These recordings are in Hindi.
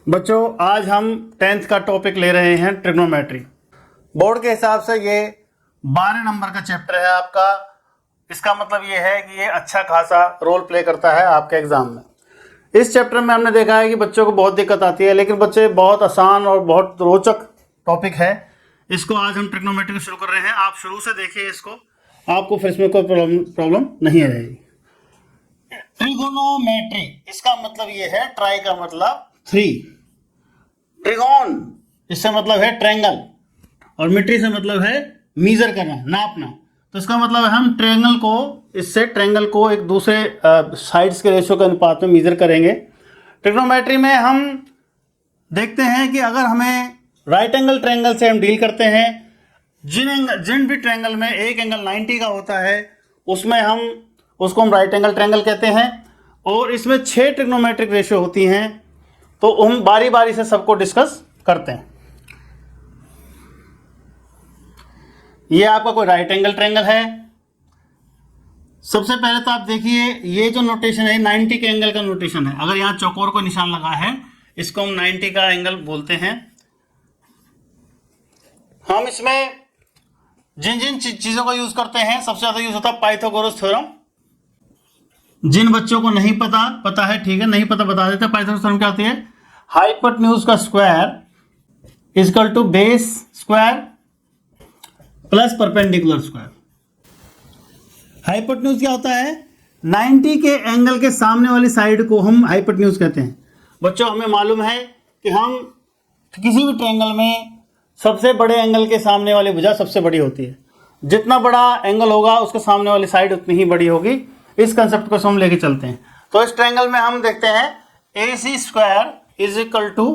बच्चों आज हम 10th का टॉपिक ले रहे हैं ट्रिग्नोमेट्री। बोर्ड के हिसाब से ये 12 नंबर का चैप्टर है आपका। इसका मतलब ये है कि ये अच्छा खासा रोल प्ले करता है आपके एग्जाम में। इस चैप्टर में हमने देखा है कि बच्चों को बहुत दिक्कत आती है, लेकिन बच्चे बहुत आसान और बहुत रोचक टॉपिक है। इसको आज हम ट्रिग्नोमेट्री शुरू कर रहे हैं। आप शुरू से देखिए इसको, आपको फिर इसमें कोई प्रॉब्लम नहीं रहेगी। ट्रिगोनोमेट्री इसका मतलब ये है, ट्राई का मतलब 3, ट्रिगोन इससे मतलब है ट्रायंगल, और मेट्री से मतलब है मीजर करना, नापना। तो इसका मतलब है हम ट्रायंगल को एक दूसरे साइड्स के रेशियो के अनुपात में मीजर करेंगे। ट्रिग्नोमेट्री में हम देखते हैं कि अगर हमें राइट एंगल ट्रायंगल से हम डील करते हैं, जिन भी ट्रायंगल में एक एंगल 90 का होता है उसमें उसको हम राइट एंगल ट्रायंगल कहते हैं। और इसमें 6 ट्रिग्नोमेट्रिक रेशियो होती हैं, तो हम बारी बारी से सबको डिस्कस करते हैं। ये आपका कोई राइट एंगल ट्रायंगल है। सबसे पहले तो आप देखिए, ये जो नोटेशन है 90 के एंगल का नोटेशन है। अगर यहां चौकोर को निशान लगा है, इसको हम 90 का एंगल बोलते हैं। हम इसमें जिन जिन चीजों का यूज करते हैं, सबसे ज्यादा यूज होता है पाइथागोरस थ्योरम। जिन बच्चों को नहीं पता है, ठीक है, नहीं पता बता देते। पाइथागोरस थ्योरम क्या होती है? हाइपोटेन्यूज का square equal to base square plus perpendicular square. Hypotenuse क्या होता है? 90 के एंगल के सामने वाली साइड को हम हाइपोटेन्यूज कहते हैं। बच्चों, हमें मालूम है कि हम किसी भी ट्रायंगल में सबसे बड़े एंगल के सामने वाली भुजा सबसे बड़ी होती है। जितना बड़ा एंगल होगा उसके सामने वाली साइड उतनी ही बड़ी होगी। इस कंसेप्ट को हम लेके चलते हैं। तो इस ट्रायंगल में हम देखते हैं AC square is equal to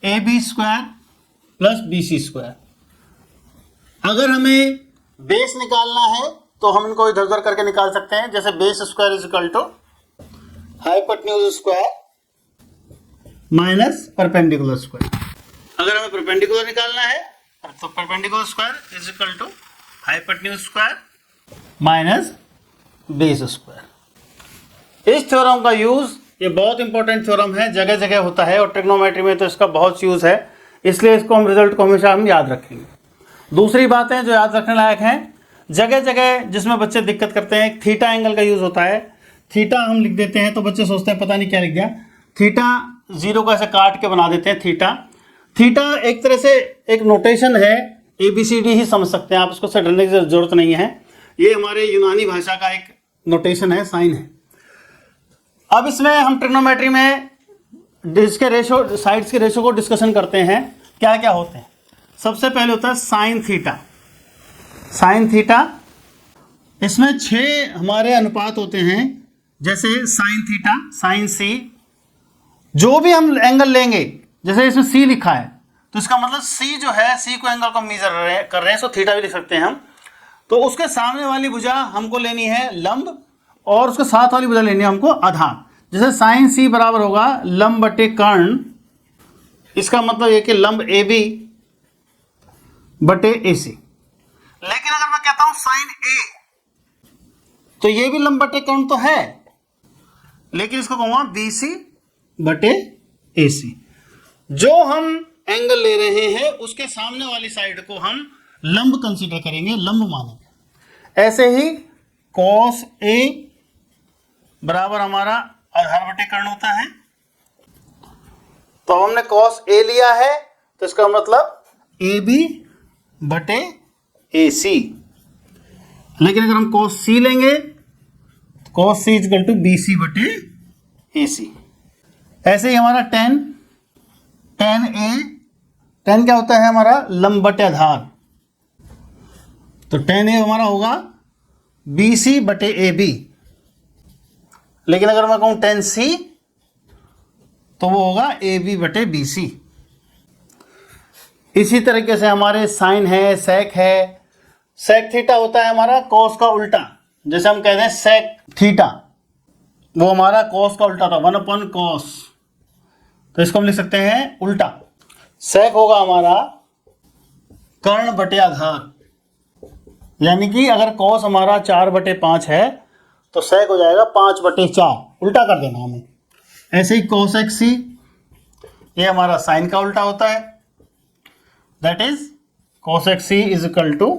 AB square plus BC square. अगर हमें बेस निकालना है तो हम इनको इधर उधर करके निकाल सकते हैं। जैसे base square is equal to hypotenuse square minus perpendicular square. अगर हमें परपेंडिकुलर निकालना है तो perpendicular square is equal to hypotenuse square minus base square. इस थ्योरम का यूज, ये बहुत इंपॉर्टेंट थ्योरम है, जगह जगह होता है और ट्रिग्नोमेट्री में तो इसका बहुत यूज है। इसलिए इसको हम रिजल्ट को हमेशा हम याद रखेंगे। दूसरी बातें जो याद रखने लायक हैं, जगह जगह जिसमें बच्चे दिक्कत करते हैं, थीटा एंगल का यूज होता है। थीटा हम लिख देते हैं तो बच्चे सोचते हैं पता नहीं क्या लिख दिया। थीटा 0 को ऐसे काट के बना देते हैं थीटा एक तरह से एक नोटेशन है, ABCD ही समझ सकते हैं आप, उसको डरने की जरूरत नहीं है। ये हमारे यूनानी भाषा का एक नोटेशन है, साइन है। अब इसमें हम ट्रिग्नोमेट्री में इसके रेशो, साइड्स के रेशो को डिस्कशन करते हैं। क्या क्या होते हैं? सबसे पहले होता है साइन थीटा। इसमें 6 हमारे अनुपात होते हैं। जैसे साइन थीटा, साइन C। जो भी हम एंगल लेंगे, जैसे इसमें C लिखा है तो इसका मतलब C जो है, C को एंगल को मेजर कर रहे हैं, सो थीटा भी लिख सकते हैं हम। तो उसके सामने वाली भुजा हमको लेनी है लंब, और उसके साथ वाली भुजा लेनी है हमको आधार। जैसे साइन C बराबर होगा लंब बटे कर्ण। इसका मतलब ये कि लंब AB बटे AC। लेकिन अगर मैं कहता हूं साइन A, तो ये भी लंब बटे कर्ण तो है, लेकिन इसको कहूंगा BC बटे AC। जो हम एंगल ले रहे हैं उसके सामने वाली साइड को हम लंब कंसीडर करेंगे, लंब मानेंगे। ऐसे ही cos A बराबर हमारा आधार बटे कर्ण होता है। तो हमने cos A लिया है तो इसका मतलब AB बटे AC। लेकिन अगर हम cos C लेंगे तो cos C equal to BC बटे AC। ऐसे ही हमारा tan A, tan क्या होता है हमारा? लंब बटे आधार। तो tan A हमारा होगा BC बटे AB। लेकिन अगर मैं कहूं tan C तो वो होगा AB बटे BC। इसी तरीके से हमारे साइन है, सेक है। सेक थीटा होता है हमारा cos का उल्टा। जैसे हम कहते हैं सेक थीटा, वो हमारा cos का उल्टा था, 1/cos। तो इसको हम लिख सकते हैं उल्टा। सेक होगा हमारा कर्ण बटे आधार, यानी कि अगर cos हमारा 4/5 है तो सेक हो जाएगा 5/4, उल्टा कर देना हमें। ऐसे ही cos x c ये हमारा साइन का उल्टा होता है, that is cosec C is equal to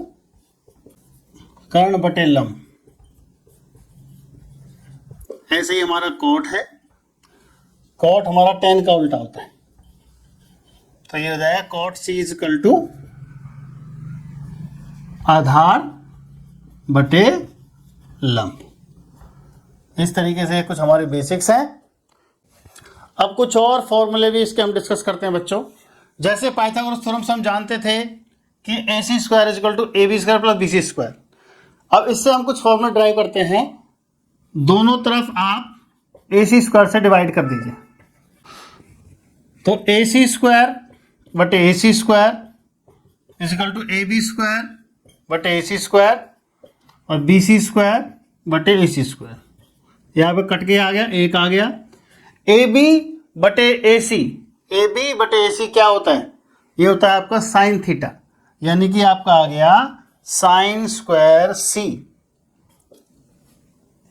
कर्ण बटे लंब। ऐसे ही हमारा कोट है, कोट हमारा टेन का उल्टा होता है, तो ये हो जाएगा cot C is equal to आधार बटे लंब। इस तरीके से कुछ हमारे बेसिक्स हैं। अब कुछ और फॉर्मूले भी इसके हम डिस्कस करते हैं बच्चों। जैसे पाइथागोरस थ्योरम से हम जानते थे कि A C square is equal to A B square plus B C square. अब इससे हम कुछ फॉर्मूला ड्राइव करते हैं, दोनों तरफ आप ए सी स्क्वायर से डिवाइड कर दीजिए, तो ए सी स्क्वायर बटे A C square is equal to A B square बटे ए सी स्क्वायर और बी सी स्क्वायर बटे ए सी स्क्वायर। यहाँ पे कट के आ गया, एक आ गया। ए बी बटे ए सी, ए बी बटे ए सी क्या होता है? ये होता है आपका साइन थीटा, यानी कि आपका आ गया साइन स्क्वायर सी।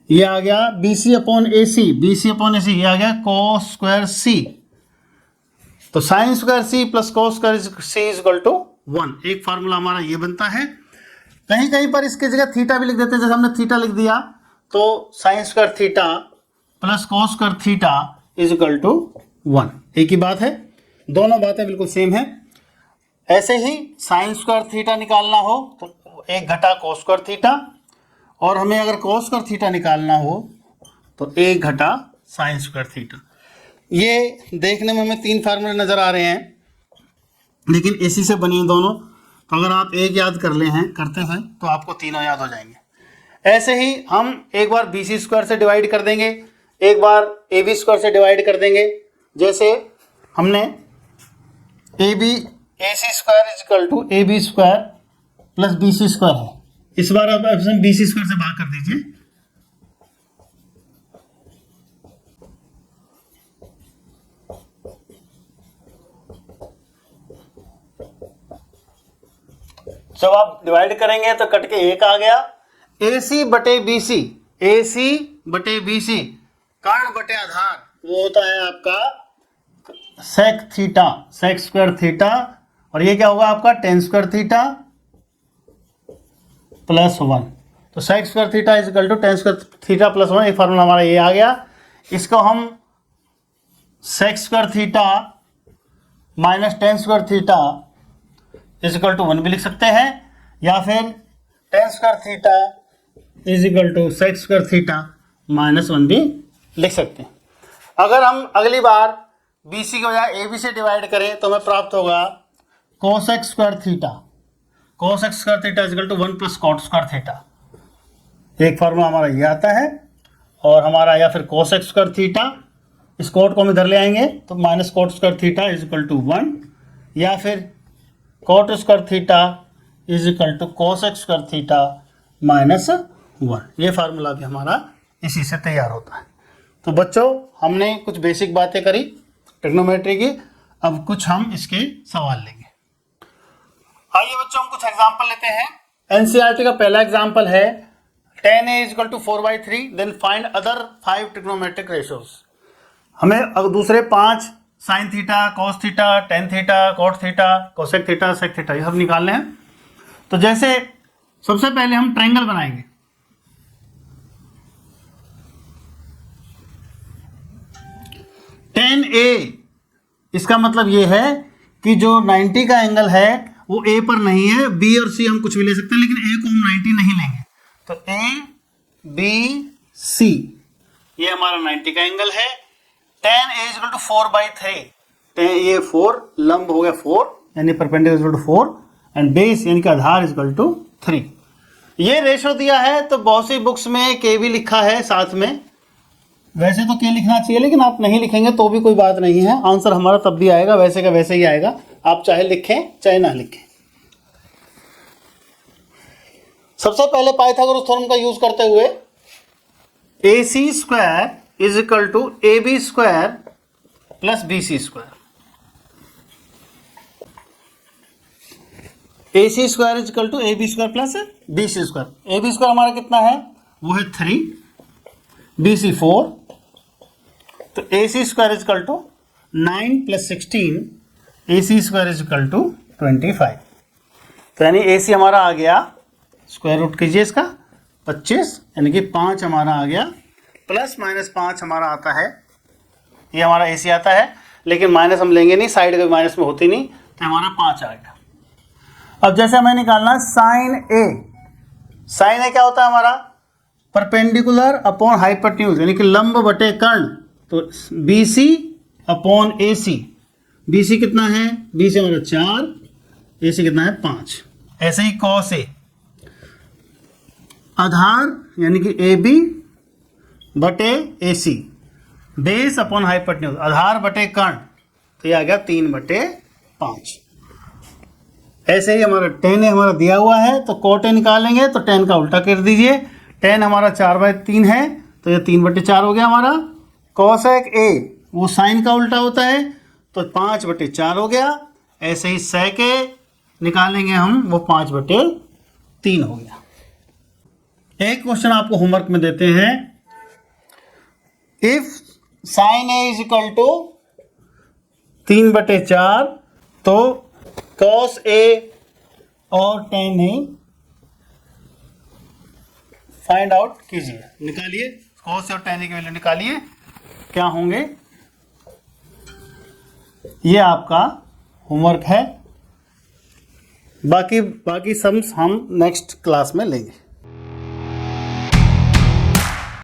ये आ गया B C upon A C, B C upon A C, ये आ गया कॉस स्क्वायर सी। तो sin square C plus cos square C is equal to 1। एक फार्मूला हमारा ये बनता है। कहीं कहीं पर इसकी जगह थीटा भी लिख देते हैं, जैसे हमने थीटा लिख दिया तो sin square theta plus cos square theta is equal to 1। एक ही बात है, दोनों बातें बिल्कुल सेम है। ऐसे ही साइन स्क्वायर थीटा निकालना हो तो एक घटा कॉस स्क्वायर थीटा, और हमें अगर कॉस स्क्वायर थीटा निकालना हो तो एक घटा साइन स्क्वायर थीटा। ये देखने में हमें 3 फार्मूले नजर आ रहे हैं, लेकिन इसी से बनी हैं दोनों। तो अगर आप एक याद करते हैं तो आपको तीनों याद हो जाएंगे। ऐसे ही हम एक बार बी सी स्क्वायर से डिवाइड कर देंगे, एक बार ए बी स्क्वायर से डिवाइड कर देंगे। जैसे हमने A C square is equal to A B square plus B C square है, इस बार आप ऑप्शन बी सी स्क्वायर से भाग कर दीजिए। जब आप डिवाइड करेंगे तो कट के एक आ गया। ए सी बटे बी सी, ए सी बटे बी सी, कर्ण बटे आधार, वो होता है आपका sec theta, sec square theta, और ये क्या होगा आपका टेन स्क्वायर थीटा प्लस 1। तो sec square theta is equal to tan square theta plus 1। एक फार्मूला हमारा ये आ गया। इसको हम sec square theta minus tan square theta is equal to 1 भी लिख सकते हैं, या फिर tan square theta is equal to sec square theta minus 1 भी लिख सकते हैं। अगर हम अगली बार बी सी की बजाय ए बी से डिवाइड करें तो हमें प्राप्त होगा cosec square theta, cosec square theta is equal to 1 plus cot square theta. एक फार्मूला हमारा ये आता है, और हमारा या फिर कोसेक स्क्वायर थीटा, इस कोट को हम इधर ले आएंगे तो minus cot square theta is equal to 1, या फिर cot square theta is equal to cosec square theta minus 1। ये फार्मूला भी हमारा इसी से तैयार होता है। तो बच्चों हमने कुछ बेसिक बातें करी ट्रिग्नोमेट्री की, अब कुछ हम इसके सवाल लेंगे। आइए बच्चों हम कुछ एग्जांपल लेते हैं। एनसीईआरटी का पहला एग्जांपल है tan a equal to 4/3, then find other 5 trigonometric ratios. हमें अब दूसरे 5 sin theta, cos theta, tan theta, cot theta, cosec theta, sec theta, ये सब निकालने हैं। तो जैसे सबसे पहले हम ट्रायंगल बनाएंगे। tan a, इसका मतलब ये है कि जो 90 का एंगल है वो a पर नहीं है, b और c हम कुछ भी ले सकते हैं, लेकिन a को हम 90 नहीं लेंगे। तो a b c ये हमारा 90 का एंगल है। tan a इक्वल टू 4/3, ये 4 लंब हो गया 4, यानी perpendicular equal to 4, and base यानी कि आधार इक्वल टू 3। ये रेशो दिया है तो बहुत सी बुक्स में के भी लिखा है साथ में। वैसे तो के लिखना चाहिए, लेकिन आप नहीं लिखेंगे तो भी कोई बात नहीं है, आंसर हमारा तब भी आएगा, वैसे का वैसे ही आएगा, आप चाहे लिखें चाहे ना लिखें। सबसे पहले पाइथागोरस थ्योरम का यूज करते हुए A C square is equal to A B square plus B C square. A C square is equal to A B square plus B C square. A B square हमारा कितना है, वो है 3, बी सी 4, तो A C square is equal to 9 + 16 AC square is equal to 25। तो यानी AC हमारा आ गया, स्क्वायर रूट कीजिए इसका, 25, यानी कि 5 हमारा आ गया, प्लस माइनस 5 हमारा आता है, ये हमारा AC आता है, लेकिन माइनस हम लेंगे नहीं, साइड कभी माइनस में होती नहीं, तो हमारा 5 आ गया। अब जैसे हमें निकालना साइन ए, साइन ए क्या होता है हमारा, परपेंडिकुलर अपॉन हाइपोटेन्यूज, यानी कि लंब बटे कर्ण, तो BC अपॉन AC, BC कितना है, BC हमारा 4, AC कितना है 5। ऐसे ही कॉस ए, आधार यानी कि AB बटे AC, बेस अपॉन हाइपोटेन्यूज, आधार बटे कर्ण, तो ये आ गया 3/5। ऐसे ही हमारा tan ए हमारा दिया हुआ है, तो cot ए निकालेंगे तो tan का उल्टा कर दीजिए, tan हमारा 4/3 है, तो ये 3/4 हो गया हमारा। cosec ए वो साइन का उल्टा होता है, तो 5/4 हो गया। ऐसे ही sec ए निकालेंगे हम, वो 5/3 हो गया। एक क्वेश्चन आपको होमवर्क में देते हैं, if sin A is equal to 3/4, तो cos ए और tan ए फाइंड आउट कीजिए, निकालिए, cos और tan ए की वैल्यू निकालिए, क्या होंगे। ये आपका होमवर्क है, बाकी सम्स हम नेक्स्ट क्लास में लेंगे।